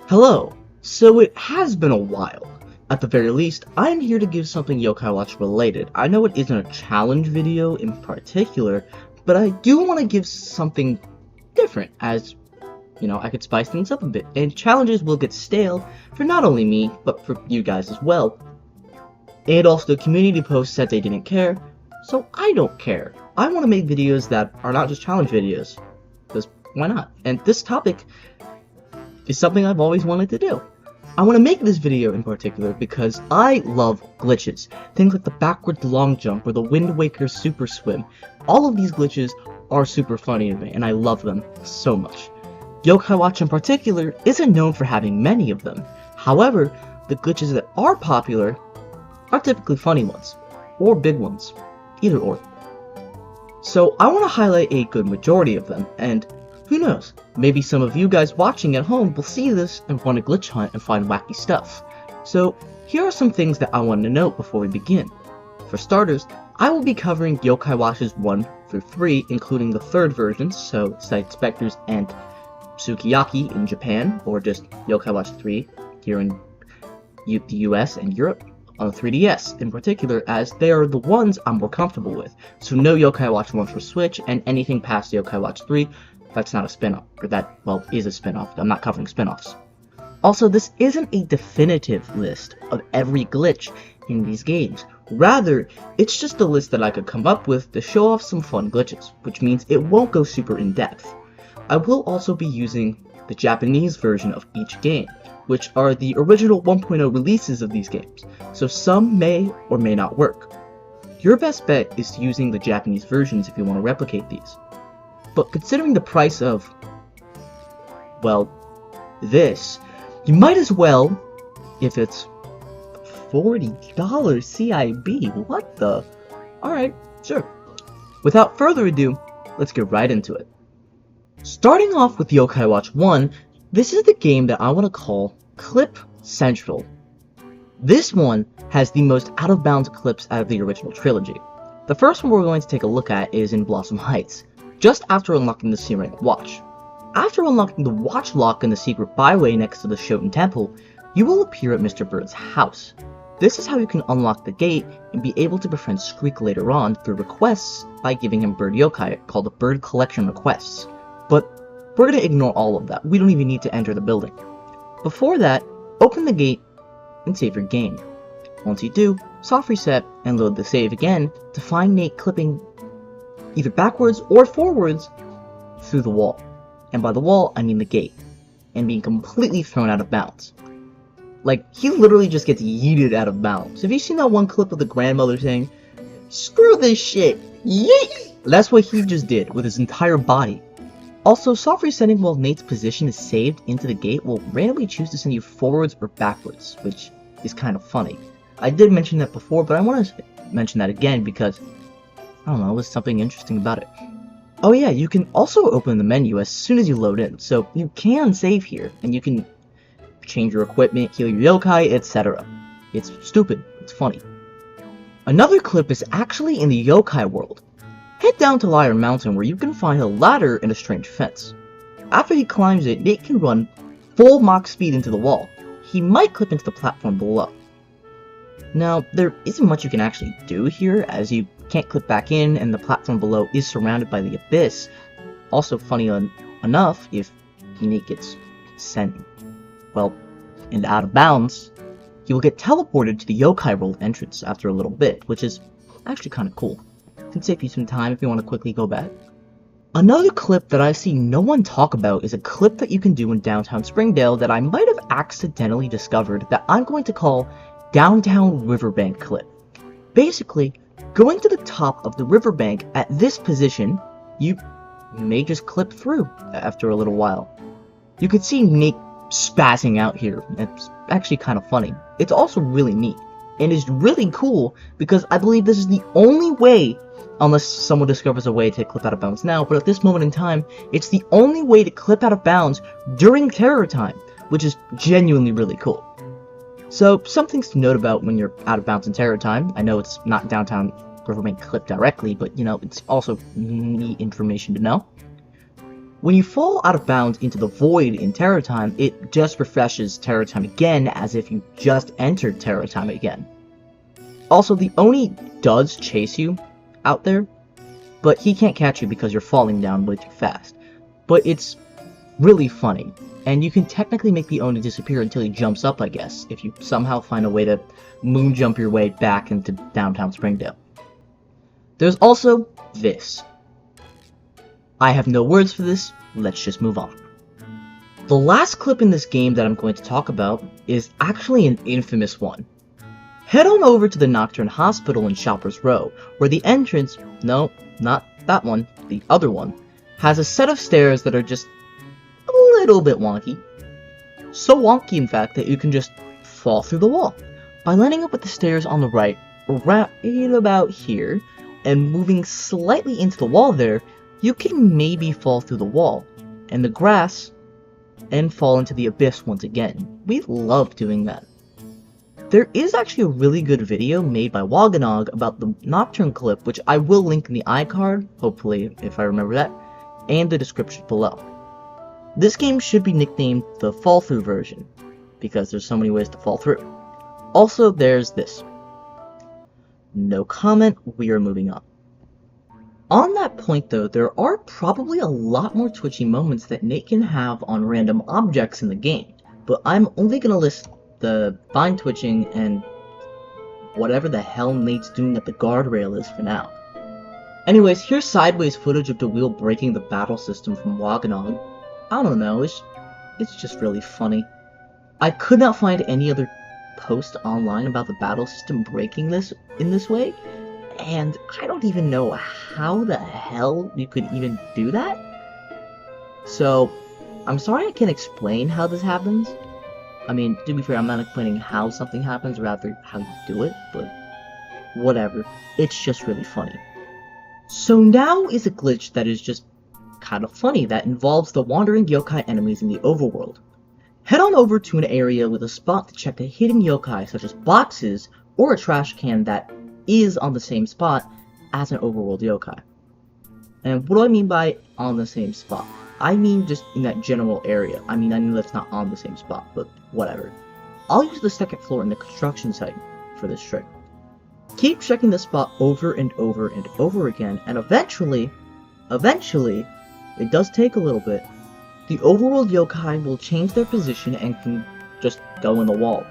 Hello! So it has been a while. At the very least, I'm here to give something Yokai Watch related. I know it isn't a challenge video in particular, but I do want to give something different, as, you know, I could spice things up a bit, and challenges will get stale for not only me, but for you guys as well. And also the community post said they didn't care, so I don't care. I want to make videos that are not just challenge videos, because why not? And this topic is something I've always wanted to do. I want to make this video in particular because I love glitches. Things like the backwards long jump or the Wind Waker super swim. All of these glitches are super funny to me and I love them so much. Yokai Watch in particular isn't known for having many of them. However, the glitches that are popular are typically funny ones, or big ones, either or. So I want to highlight a good majority of them, and who knows, maybe some of you guys watching at home will see this and want to glitch hunt and find wacky stuff. So here are some things that I want to note before we begin. For starters, I will be covering Yokai Watches 1 through 3, including the third versions, so Side Specters and Sukiyaki in Japan, or just Yokai Watch 3 here in the US and Europe, on the 3DS in particular, as they are the ones I'm more comfortable with. So no Yokai Watch 1 for Switch, and anything past Yokai Watch 3, that's not a spin-off, or that, well, is a spin-off. I'm not covering spin-offs. Also, this isn't a definitive list of every glitch in these games. Rather, it's just a list that I could come up with to show off some fun glitches, which means it won't go super in-depth. I will also be using the Japanese version of each game, which are the original 1.0 releases of these games, so some may or may not work. Your best bet is using the Japanese versions if you want to replicate these. But considering the price of, well, this, you might as well, if it's $40 CIB, what the? Alright, sure. Without further ado, let's get right into it. Starting off with Yokai Watch 1, this is the game that I want to call Clip Central. This one has the most out-of-bounds clips out of the original trilogy. The first one we're going to take a look at is in Blossom Heights, just after unlocking the C-Rank watch. After unlocking the watch lock in the secret byway next to the Shoten Temple, you will appear at Mr. Bird's house. This is how you can unlock the gate and be able to befriend Squeak later on through requests by giving him Bird Yokai, called the Bird Collection Requests. But we're going to ignore all of that, we don't even need to enter the building. Before that, open the gate and save your game. Once you do, soft reset and load the save again to find Nate clipping either backwards or forwards through the wall. And by the wall, I mean the gate, and being completely thrown out of bounds. Like, he literally just gets yeeted out of bounds. Have you seen that one clip of the grandmother saying, "Screw this shit, yeet"? That's what he just did with his entire body. Also, soft resetting while Nate's position is saved into the gate will randomly choose to send you forwards or backwards, which is kind of funny. I did mention that before, but I want to mention that again because, I don't know, there's something interesting about it. Oh yeah, you can also open the menu as soon as you load in, so you can save here, and you can change your equipment, heal your yokai, etc. It's stupid, it's funny. Another clip is actually in the yokai world. Head down to Lyron Mountain where you can find a ladder and a strange fence. After he climbs it, Nate can run full Mach speed into the wall. He might clip into the platform below. Now, there isn't much you can actually do here, as you can't clip back in and the platform below is surrounded by the abyss. Also funny enough, if Nate gets sent, well, and out of bounds, he will get teleported to the Yokai World entrance after a little bit, which is actually kind of cool. It can save you some time if you want to quickly go back. Another clip that I've seen no one talk about is a clip that you can do in downtown Springdale that I might have accidentally discovered that I'm going to call Downtown Riverbank Clip. Basically, going to the top of the riverbank at this position, you may just clip through after a little while. You could see Nate spazzing out here. It's actually kind of funny. It's also really neat, and is really cool because I believe this is the only way, unless someone discovers a way to clip out of bounds now, but at this moment in time, it's the only way to clip out of bounds during terror time, which is genuinely really cool. So, some things to note about when you're out of bounds in terror time. I know it's not downtown Riverbank Clip directly, but you know, it's also neat information to know. When you fall out of bounds into the void in Terror Time, it just refreshes Terror Time again as if you just entered Terror Time again. Also, the Oni does chase you out there, but he can't catch you because you're falling down way too fast. But it's really funny, and you can technically make the Oni disappear until he jumps up, I guess, if you somehow find a way to moon jump your way back into downtown Springdale. There's also this. I have no words for this, let's just move on. The last clip in this game that I'm going to talk about is actually an infamous one. Head on over to the Nocturn Hospital in Shoppers Row, where the entrance, no, not that one, the other one, has a set of stairs that are just a little bit wonky. So wonky, in fact, that you can just fall through the wall. By lining up with the stairs on the right, right about here, and moving slightly into the wall there, you can maybe fall through the wall, and the grass, and fall into the abyss once again. We love doing that. There is actually a really good video made by Waganog about the Nocturn clip, which I will link in the iCard, hopefully, if I remember that, and the description below. This game should be nicknamed the fall through version, because there's so many ways to fall through. Also, there's this. No comment, we are moving on. On that point though, there are probably a lot more twitchy moments that Nate can have on random objects in the game, but I'm only gonna list the vine twitching and whatever the hell Nate's doing at the guardrail is for now. Anyways, here's sideways footage of the wheel breaking the battle system from Waganog. I don't know, it's just really funny. I could not find any other post online about the battle system breaking this in this way, and I don't even know how the hell you could even do that. So, I'm sorry I can't explain how this happens. I mean, to be fair, I'm not explaining how something happens, rather how you do it, but whatever. It's just really funny. So now is a glitch that is just kind of funny that involves the wandering yokai enemies in the overworld. Head on over to an area with a spot to check a hidden yokai such as boxes or a trash can that is on the same spot as an overworld yokai. And what do I mean by on the same spot? I mean just in that general area. I know that's not on the same spot, but whatever. I'll use the second floor in the construction site for this trick. Keep checking the spot over and over and over again, and eventually, it does take a little bit, the overworld yokai will change their position and can just go in the wall.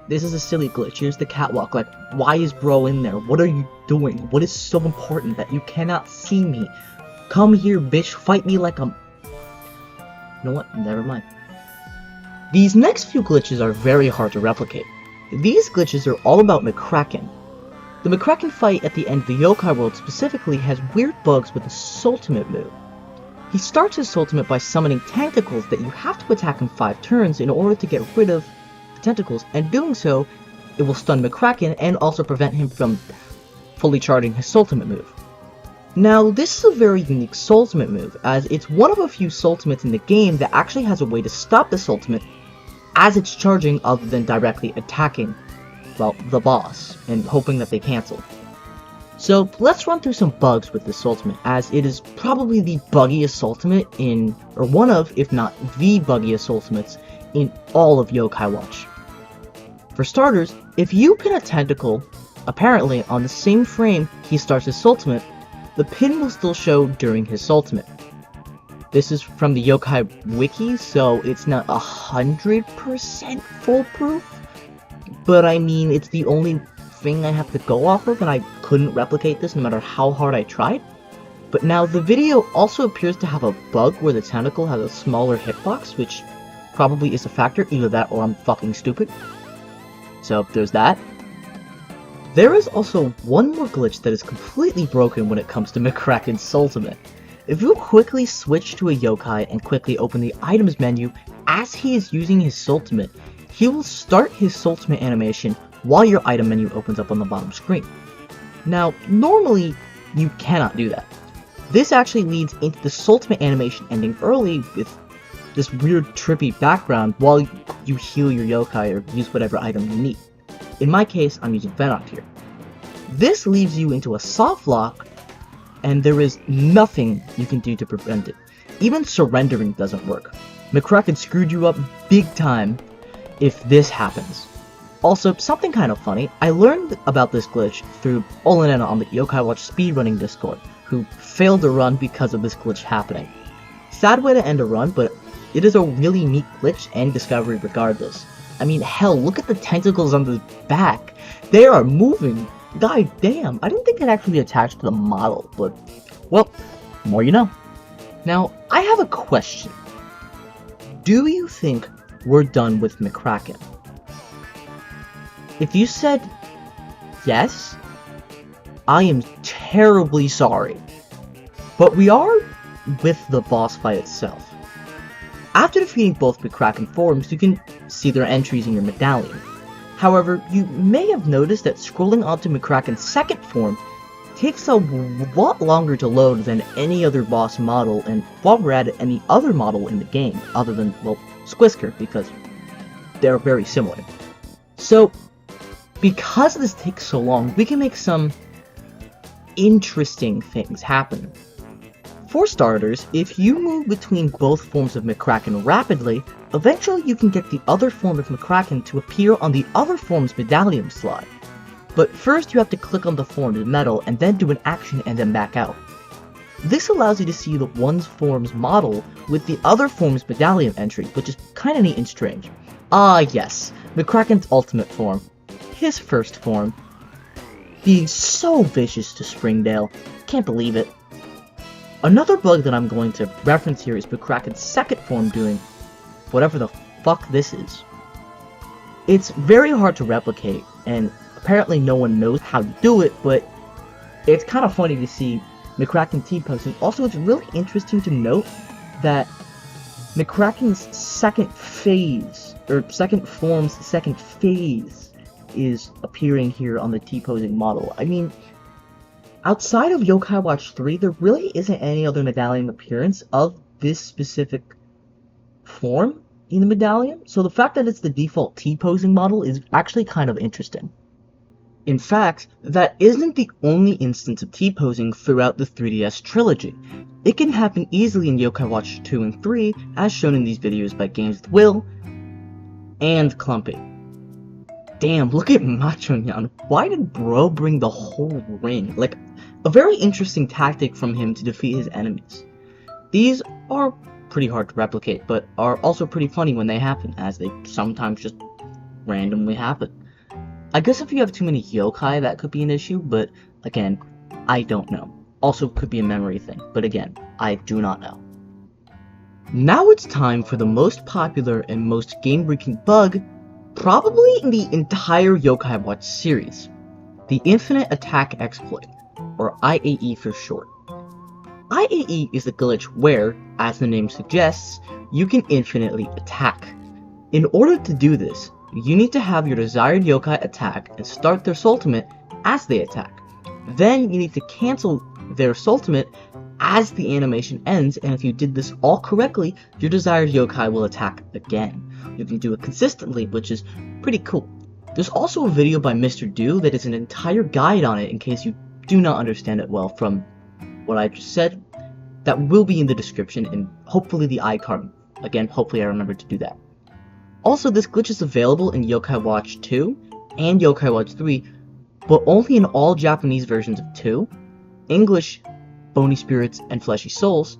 This is a silly glitch. Here's the catwalk. Like, why is bro in there? What are you doing? What is so important that you cannot see me? Come here, bitch. Fight me like I'm... You know what? Never mind. These next few glitches are very hard to replicate. These glitches are all about McCracken. The McCracken fight at the end of the Yokai World specifically has weird bugs with his ultimate move. He starts his ultimate by summoning tentacles that you have to attack in 5 turns in order to get rid of the tentacles, and doing so, it will stun McCracken and also prevent him from fully charging his ultimate move. Now, this is a very unique ultimate move, as it's one of a few ultimates in the game that actually has a way to stop this ultimate as it's charging other than directly attacking, well, the boss, and hoping that they cancel. So, let's run through some bugs with this ultimate, as it is probably the buggiest ultimate in, or one of, if not the buggiest ultimates, in all of Yokai Watch. For starters, if you pin a tentacle, apparently on the same frame he starts his ultimate, the pin will still show during his ultimate. This is from the Yokai Wiki, so it's not 100% foolproof, but I mean, it's the only thing I have to go off of, and I couldn't replicate this no matter how hard I tried. But now, the video also appears to have a bug where the tentacle has a smaller hitbox, which probably is a factor, either that or I'm fucking stupid. So, there's that. There is also one more glitch that is completely broken when it comes to McCracken's ultimate. If you quickly switch to a yokai and quickly open the items menu as he is using his ultimate, he will start his ultimate animation while your item menu opens up on the bottom screen. Now, normally, you cannot do that. This actually leads into the ultimate animation ending early with this weird trippy background while you heal your yokai or use whatever item you need. In my case, I'm using Venoct here. This leaves you into a soft lock and there is nothing you can do to prevent it. Even surrendering doesn't work. McCracken screwed you up big time if this happens. Also, something kind of funny, I learned about this glitch through Olenena on the Yokai Watch speedrunning Discord, who failed a run because of this glitch happening. Sad way to end a run, but it is a really neat glitch and discovery regardless. I mean, hell, look at the tentacles on the back. They are moving. God damn, I didn't think it actually attached to the model, but, well, more you know. Now, I have a question. Do you think we're done with McCracken? If you said yes, I am terribly sorry. But we are with the boss fight itself. After defeating both McCracken forms, you can see their entries in your medallion. However, you may have noticed that scrolling onto McCracken's second form takes a lot longer to load than any other boss model, and while we're at it, any other model in the game, other than, well, Squisker, because they're very similar. So, because this takes so long, we can make some interesting things happen. For starters, if you move between both forms of McCracken rapidly, eventually you can get the other form of McCracken to appear on the other form's medallion slot. But first you have to click on the form's medal and then do an action and then back out. This allows you to see the one form's model with the other form's medallion entry, which is kinda neat and strange. Ah yes, McCracken's ultimate form. His first form. Being so vicious to Springdale. Can't believe it. Another bug that I'm going to reference here is McCracken's second form doing whatever the fuck this is. It's very hard to replicate, and apparently no one knows how to do it, but it's kind of funny to see McCracken T-posing. Also, it's really interesting to note that McCracken's second phase, or second form's second phase, is appearing here on the T-posing model. I mean, outside of Yokai Watch 3, there really isn't any other medallion appearance of this specific form in the medallion, so the fact that it's the default T-posing model is actually kind of interesting. In fact, that isn't the only instance of T-posing throughout the 3DS trilogy. It can happen easily in Yokai Watch 2 and 3, as shown in these videos by Games with Will and Clumpy. Damn, look at Macho-nyan. Why did bro bring the whole ring? Like, a very interesting tactic from him to defeat his enemies. These are pretty hard to replicate, but are also pretty funny when they happen, as they sometimes just randomly happen. I guess if you have too many yokai, that could be an issue, but again, I don't know. Also, could be a memory thing, but again, I do not know. Now it's time for the most popular and most game-breaking bug, probably in the entire Yokai Watch series, the Infinite Attack Exploit, or IAE for short. IAE is a glitch where, as the name suggests, you can infinitely attack. In order to do this, you need to have your desired yokai attack and start their ultimate as they attack. Then you need to cancel their ultimate as the animation ends, and if you did this all correctly, your desired yokai will attack again. You can do it consistently, which is pretty cool. There's also a video by Mr. Do that is an entire guide on it in case you do not understand it well from what I just said. That will be in the description and hopefully the iCard. Again, hopefully I remember to do that. Also, this glitch is available in Yokai Watch 2 and Yokai Watch 3, but only in all Japanese versions of 2, English, Bony Spirits and Fleshy Souls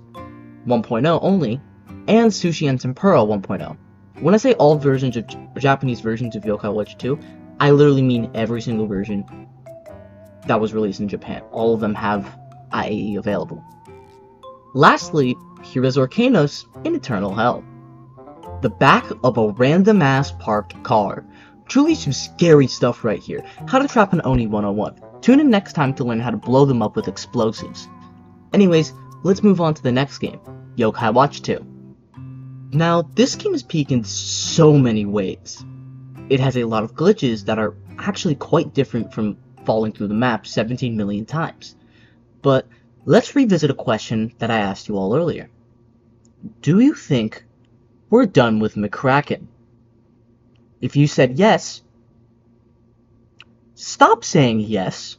1.0 only, and Sushi and Tempura 1.0. When I say all versions of Japanese versions of Yokai Watch 2, I literally mean every single version that was released in Japan. All of them have IAE available. Lastly, here is Arcanos in Eternal Hell. The back of a random-ass parked car. Truly some scary stuff right here. How to trap an Oni 101. Tune in next time to learn how to blow them up with explosives. Anyways, let's move on to the next game, Yokai Watch 2. Now, this game is peak in so many ways. It has a lot of glitches that are actually quite different from falling through the map 17 million times. But let's revisit a question that I asked you all earlier. Do you think we're done with McCracken? If you said yes, stop saying yes.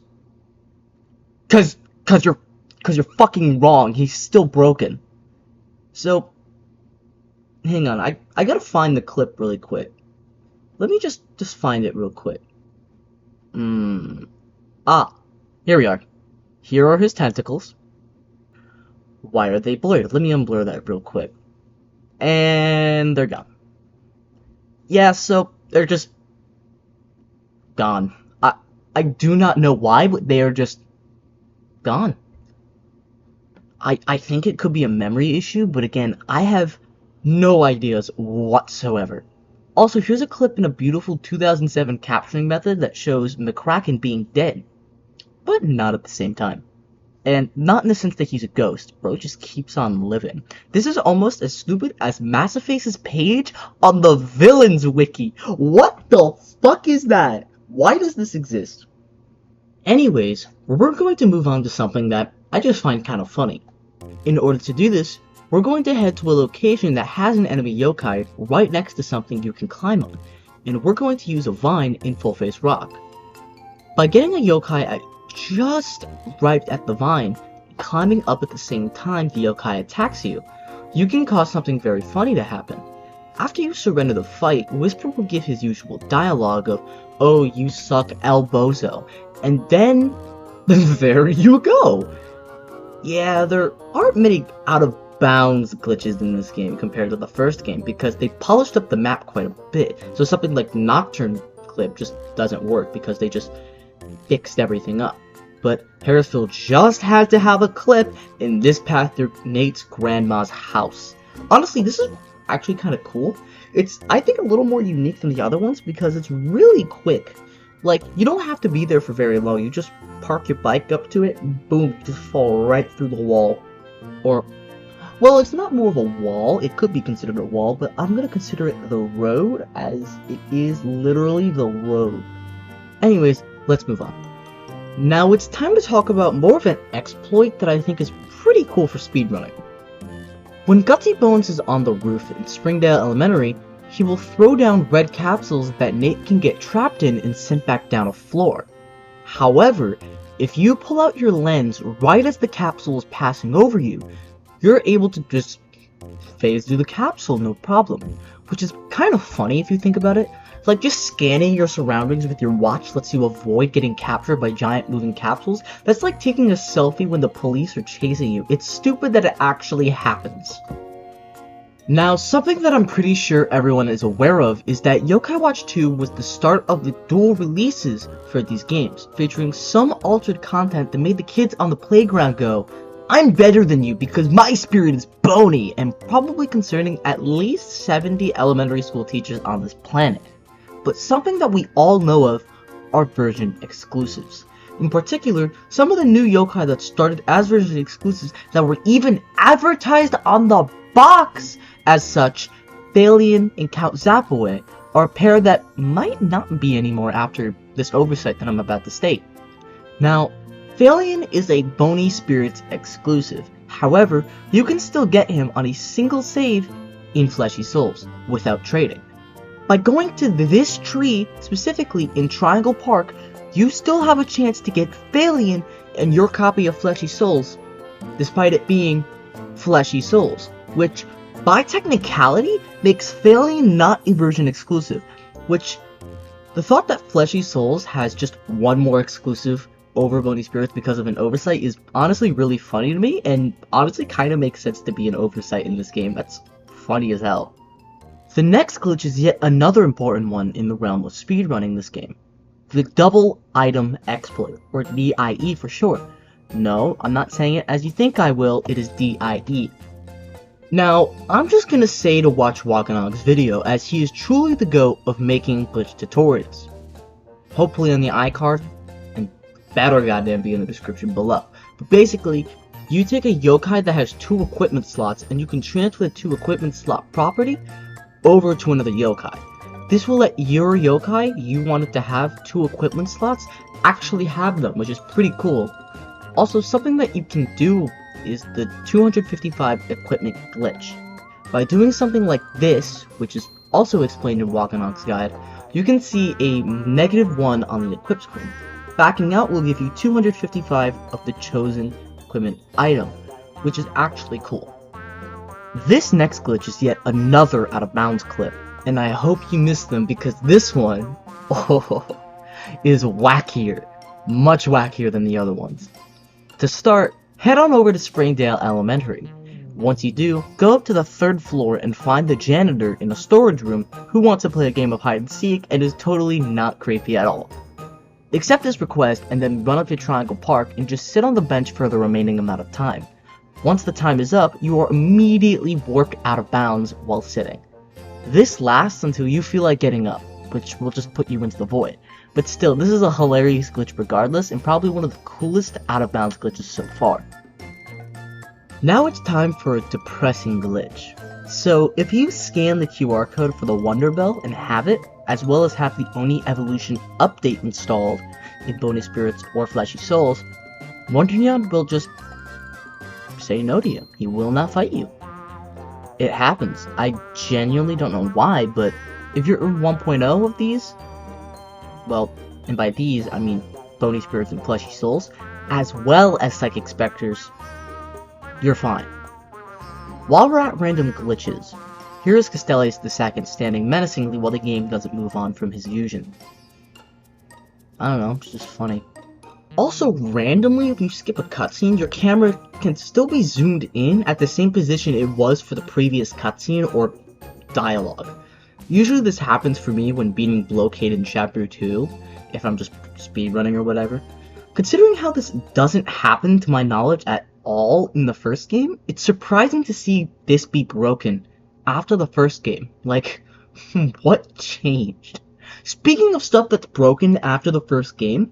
Cause you're Because you're fucking wrong. He's still broken. So, hang on. I gotta find the clip really quick. Let me just find it real quick. Ah, here we are. Here are his tentacles. Why are they blurred? Let me unblur that real quick. And they're gone. Yeah, so they're just gone. I do not know why, but they are just gone. I think it could be a memory issue, but again, I have no ideas whatsoever. Also, here's a clip in a beautiful 2007 capturing method that shows McCracken being dead, but not at the same time. And not in the sense that he's a ghost, bro just keeps on living. This is almost as stupid as Massiface's page on the Villains Wiki. What the fuck is that? Why does this exist? Anyways, we're going to move on to something that I just find kind of funny. In order to do this, we're going to head to a location that has an enemy yokai right next to something you can climb on, and we're going to use a vine in Fullface Rock. By getting a yokai just right at the vine, climbing up at the same time the yokai attacks you, you can cause something very funny to happen. After you surrender the fight, Whisper will give his usual dialogue of, "Oh, you suck, El Bozo," and then there you go! Yeah, there aren't many out-of-bounds glitches in this game compared to the first game, because they polished up the map quite a bit, so something like Nocturn clip just doesn't work because they just fixed everything up. But Harrisville just had to have a clip in this path through Nate's grandma's house. Honestly, this is actually kind of cool. It's, I think, a little more unique than the other ones because it's really quick. Like, you don't have to be there for very long. You just park your bike up to it, and boom, you just fall right through the wall. Or, well, it's not more of a wall. It could be considered a wall, but I'm going to consider it the road, as it is literally the road. Anyways, let's move on. Now it's time to talk about more of an exploit that I think is pretty cool for speedrunning. When Gutsy Bones is on the roof in Springdale Elementary, he will throw down red capsules that Nate can get trapped in and sent back down a floor. However, if you pull out your lens right as the capsule is passing over you, you're able to just phase through the capsule no problem, which is kind of funny if you think about it. Like, just scanning your surroundings with your watch lets you avoid getting captured by giant moving capsules. That's like taking a selfie when the police are chasing you. It's stupid that it actually happens. Now, something that I'm pretty sure everyone is aware of is that Yokai Watch 2 was the start of the dual releases for these games, featuring some altered content that made the kids on the playground go, "I'm better than you because my spirit is bony," and probably concerning at least 70 elementary school teachers on this planet. But something that we all know of are version exclusives. In particular, some of the new yokai that started as version exclusives that were even advertised on the box as such, Medallion and Count Zapaway, are a pair that might not be anymore after this oversight that I'm about to state. Now, Medallion is a Bony Spirits exclusive. However, you can still get him on a single save in Fleshy Souls without trading. By going to this tree, specifically in Triangle Park, you still have a chance to get Medallion and your copy of Fleshy Souls, despite it being Fleshy Souls, which, by technicality, makes Medallion not a version exclusive, which, the thought that Fleshy Souls has just one more exclusive over Bony Spirits because of an oversight is honestly really funny to me, and honestly kind of makes sense to be an oversight in this game. That's funny as hell. The next glitch is yet another important one in the realm of speedrunning this game. The Double Item Exploit, or DIE for short. No, I'm not saying it as you think I will, it is DIE. Now, I'm just gonna say to watch Wakanog's video, as he is truly the GOAT of making glitch tutorials. Hopefully on the iCard, and better goddamn be in the description below. But basically, you take a yokai that has 2 equipment slots, and you can transfer the 2 equipment slot property over to another yokai. This will let your yokai you wanted to have 2 equipment slots actually have them, which is pretty cool. Also, something that you can do is the 255 equipment glitch. By doing something like this, which is also explained in Wakanog's guide, you can see a -1 on the equip screen. Backing out will give you 255 of the chosen equipment item, which is actually cool. This next glitch is yet another out of bounds clip, and I hope you missed them because this one is wackier, much wackier than the other ones. To start, head on over to Springdale Elementary. Once you do, go up to the 3rd floor and find the janitor in a storage room who wants to play a game of hide and seek and is totally not creepy at all. Accept his request and then run up to Triangle Park and just sit on the bench for the remaining amount of time. Once the time is up, you are immediately warped out of bounds while sitting. This lasts until you feel like getting up, which will just put you into the void. But still, this is a hilarious glitch regardless, and probably one of the coolest out of bounds glitches so far. Now it's time for a depressing glitch. So if you scan the QR code for the Wonderbell and have it, as well as have the Oni Evolution update installed in Bony Spirits or Fleshy Souls, Wonderneon will just say no to you. He will not fight you. It happens. I genuinely don't know why, but if you're in 1.0 of these, well, and by these I mean Bony Spirits and Fleshy Souls, as well as Psychic Specters, you're fine. While we're at random glitches, here is Castellius II standing menacingly while the game doesn't move on from his fusion. I don't know, it's just funny. Also, randomly, if you skip a cutscene, your camera can still be zoomed in at the same position it was for the previous cutscene or dialogue. Usually this happens for me when beating Blockade in Chapter 2, if I'm just speedrunning or whatever. Considering how this doesn't happen to my knowledge at all in the first game, it's surprising to see this be broken after the first game. Like, what changed? Speaking of stuff that's broken after the first game,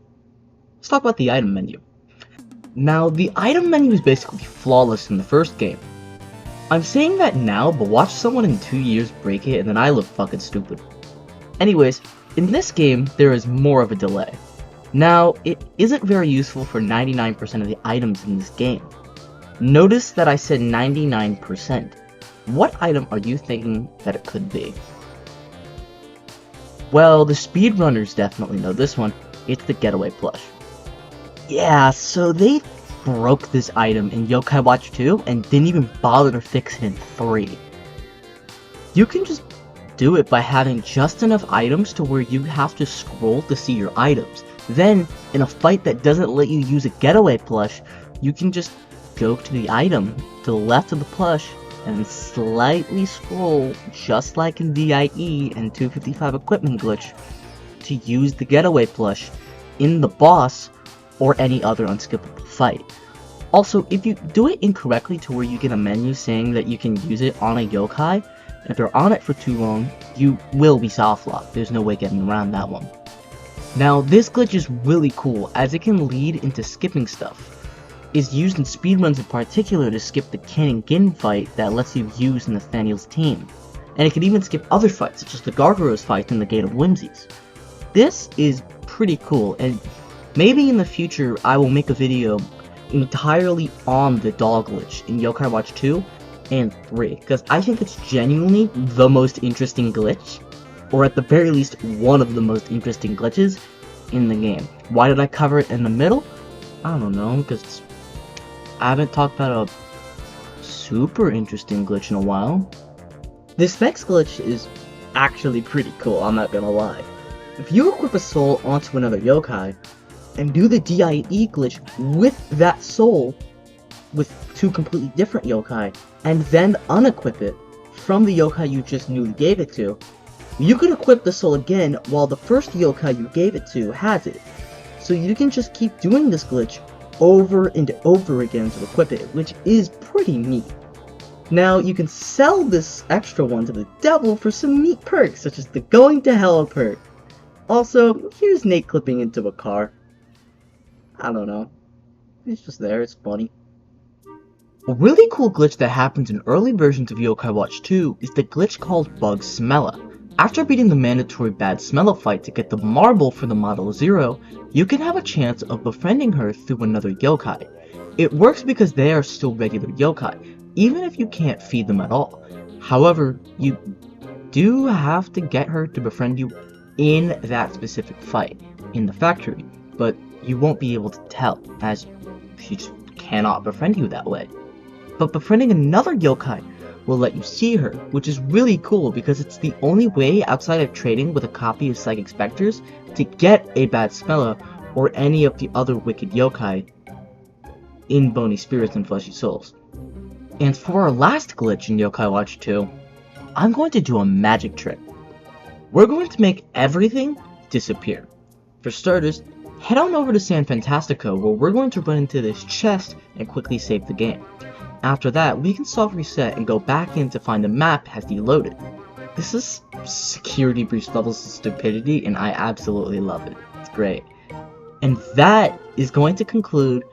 let's talk about the item menu. Now, the item menu is basically flawless in the first game. I'm saying that now, but watch someone in 2 years break it and then I look fucking stupid. Anyways, in this game, there is more of a delay. Now, it isn't very useful for 99% of the items in this game. Notice that I said 99%. What item are you thinking that it could be? Well, the speedrunners definitely know this one. It's the Getaway Plush. Yeah, so they broke this item in Yokai Watch 2 and didn't even bother to fix it in 3. You can just do it by having just enough items to where you have to scroll to see your items. Then, in a fight that doesn't let you use a Getaway Plush, you can just go to the item to the left of the plush and slightly scroll, just like in DIE and 255 equipment glitch, to use the Getaway Plush in the boss or any other unskippable fight. Also, if you do it incorrectly to where you get a menu saying that you can use it on a yokai, if they're on it for too long, you will be soft locked. There's no way getting around that one. Now, this glitch is really cool as it can lead into skipping stuff. It's used in speedruns in particular to skip the Ken and Gin fight that lets you use Nathaniel's team. And it can even skip other fights, such as the Gargoyles fight in the Gate of Whimsies. This is pretty cool, and maybe in the future I will make a video entirely on the doll glitch in Yokai Watch 2 and 3, because I think it's genuinely the most interesting glitch, or at the very least one of the most interesting glitches in the game. Why did I cover it in the middle? I don't know, because I haven't talked about a super interesting glitch in a while. This next glitch is actually pretty cool, I'm not gonna lie. If you equip a soul onto another yokai, and do the DIE glitch with that soul, with 2 completely different yokai, and then unequip it from the yokai you just newly gave it to, you can equip the soul again while the first yokai you gave it to has it. So you can just keep doing this glitch over and over again to equip it, which is pretty neat. Now, you can sell this extra one to the devil for some neat perks, such as the Going to Hell perk. Also, here's Nate clipping into a car. I don't know. It's just there, it's funny. A really cool glitch that happens in early versions of Yokai Watch 2 is the glitch called Bug Smella. After beating the mandatory bad Smella fight to get the marble for the Model 0, you can have a chance of befriending her through another yokai. It works because they are still regular yokai, even if you can't feed them at all. However, you do have to get her to befriend you in that specific fight, in the factory, but you won't be able to tell, as she just cannot befriend you that way. But befriending another yokai will let you see her, which is really cool because it's the only way outside of trading with a copy of Psychic Specters to get a bad Smella or any of the other wicked yokai in Bony Spirits and Fleshy Souls. And for our last glitch in Yokai Watch 2, I'm going to do a magic trick. We're going to make everything disappear. For starters, head on over to San Fantastico where we're going to run into this chest and quickly save the game. After that, we can soft reset and go back in to find the map has deloaded. This is security breach levels of stupidity and I absolutely love it. It's great. And that is going to conclude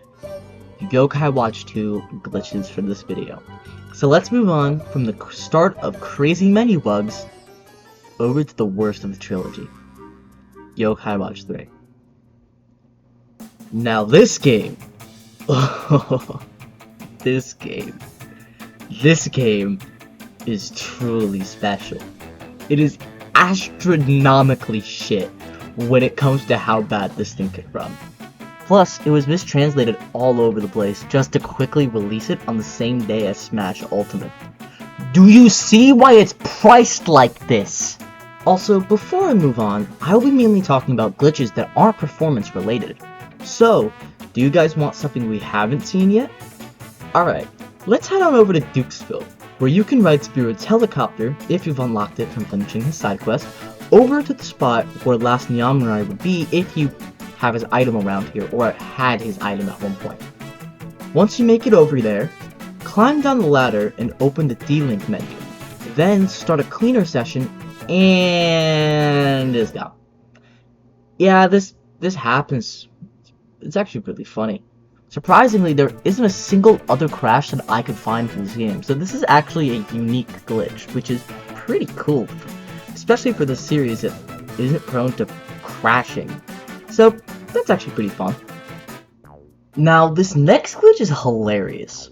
Yokai Watch 2 glitches for this video. So let's move on from the start of crazy menu bugs over to the worst of the trilogy. Yokai Watch 3. Now this game, this game is truly special. It is astronomically shit when it comes to how bad this thing could run. Plus, it was mistranslated all over the place just to quickly release it on the same day as Smash Ultimate. Do you see why it's priced like this? Also, before I move on, I will be mainly talking about glitches that aren't performance related. So, do you guys want something we haven't seen yet? Alright, let's head on over to Dukesville, where you can ride Spirit's helicopter, if you've unlocked it from finishing his side quest, over to the spot where Last Nyamrai would be if you have his item around here, or had his item at one point. Once you make it over there, climb down the ladder and open the D-Link menu. Then start a cleaner session, and it's gone. Yeah, this happens. It's actually really funny. Surprisingly, there isn't a single other crash that I could find for this game, so this is actually a unique glitch, which is pretty cool, especially for the series that isn't prone to crashing. So, that's actually pretty fun. Now, this next glitch is hilarious.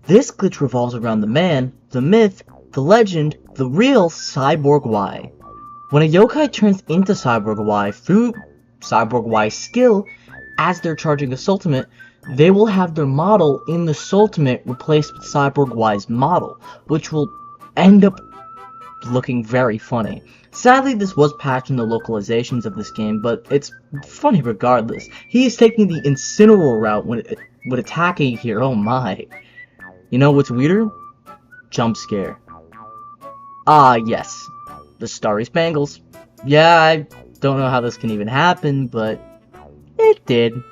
This glitch revolves around the man, the myth, the legend, the real Cyborg Y. When a yokai turns into Cyborg Y through Cyborg Y's skill, as they're charging a Sultimate, they will have their model in the Sultimate replaced with Cyborg Y's model, which will end up looking very funny. Sadly, this was patched in the localizations of this game, but it's funny regardless. He is taking the Incineroar route when attacking here, oh my. You know what's weirder? Jump scare. Ah, yes. The Starry Spangles. Yeah, I don't know how this can even happen, but it did.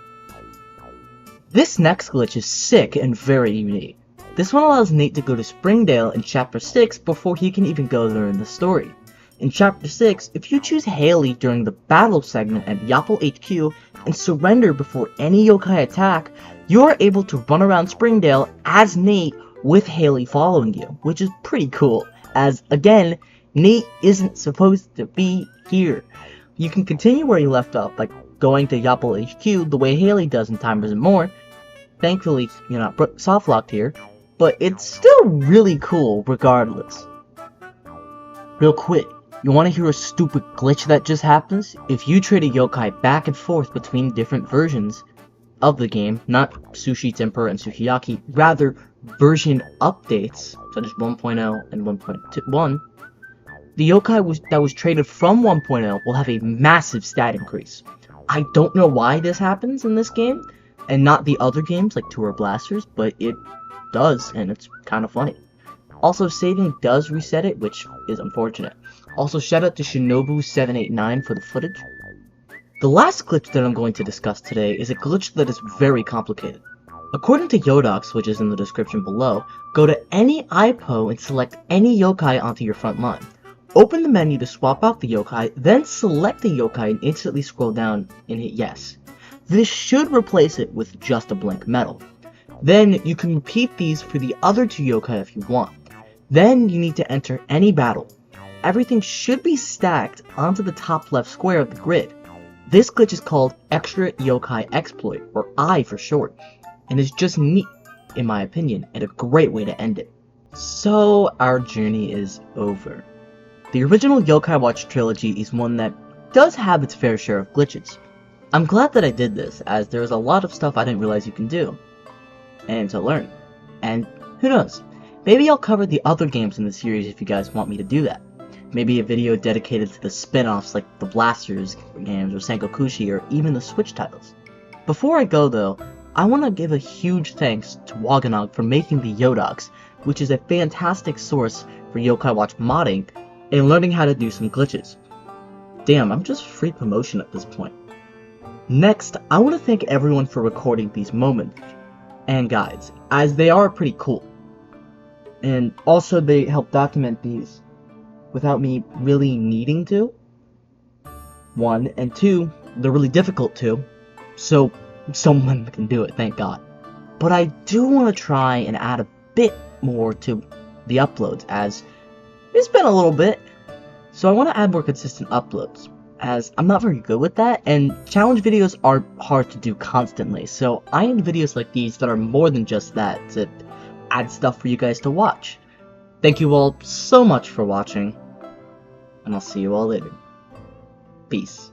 This next glitch is sick and very unique. This one allows Nate to go to Springdale in Chapter 6 before he can even go there in the story. In Chapter 6, if you choose Haley during the battle segment at Yapple HQ and surrender before any yokai attack, you are able to run around Springdale as Nate with Haley following you, which is pretty cool, as again, Nate isn't supposed to be here. You can continue where you left off, like going to Yapple HQ the way Haley does in Time Isn't More. Thankfully, you're not soft-locked here, but it's still really cool regardless. Real quick, you want to hear a stupid glitch that just happens? If you trade a yokai back and forth between different versions of the game, not Sushi Temper and Sukiyaki, rather version updates, such as 1.0 and 1.1, the yokai that was traded from 1.0 will have a massive stat increase. I don't know why this happens in this game, and not the other games like Tour Blasters, but it does, and it's kind of funny. Also, saving does reset it, which is unfortunate. Also, shout out to Shinobu789 for the footage. The last glitch that I'm going to discuss today is a glitch that is very complicated. According to Yodox, which is in the description below, go to any IPO and select any yokai onto your front line. Open the menu to swap out the yokai, then select the yokai and instantly scroll down and hit yes. This should replace it with just a blank medal. Then you can repeat these for the other two yokai if you want. Then you need to enter any battle. Everything should be stacked onto the top left square of the grid. This glitch is called Extra Yokai Exploit, or I for short, and is just neat, in my opinion, and a great way to end it. So, our journey is over. The original Yokai Watch trilogy is one that does have its fair share of glitches. I'm glad that I did this, as there is a lot of stuff I didn't realize you can do. and to learn. And who knows, maybe I'll cover the other games in the series if you guys want me to do that. Maybe a video dedicated to the spin-offs like the Blasters games or Sengokushi or even the Switch titles. Before I go though, I want to give a huge thanks to Waganog for making the Yodox, which is a fantastic source for Yokai Watch modding and learning how to do some glitches. Damn, I'm just free promotion at this point. Next, I want to thank everyone for recording these moments and guides, as they are pretty cool. And also they help document these without me really needing to. 1, and 2, they're really difficult to, so someone can do it, thank God. But I do want to try and add a bit more to the uploads, as it's been a little bit, so I want to add more consistent uploads, as I'm not very good with that, and challenge videos are hard to do constantly, so I need videos like these that are more than just that, to add stuff for you guys to watch. Thank you all so much for watching, and I'll see you all later. Peace.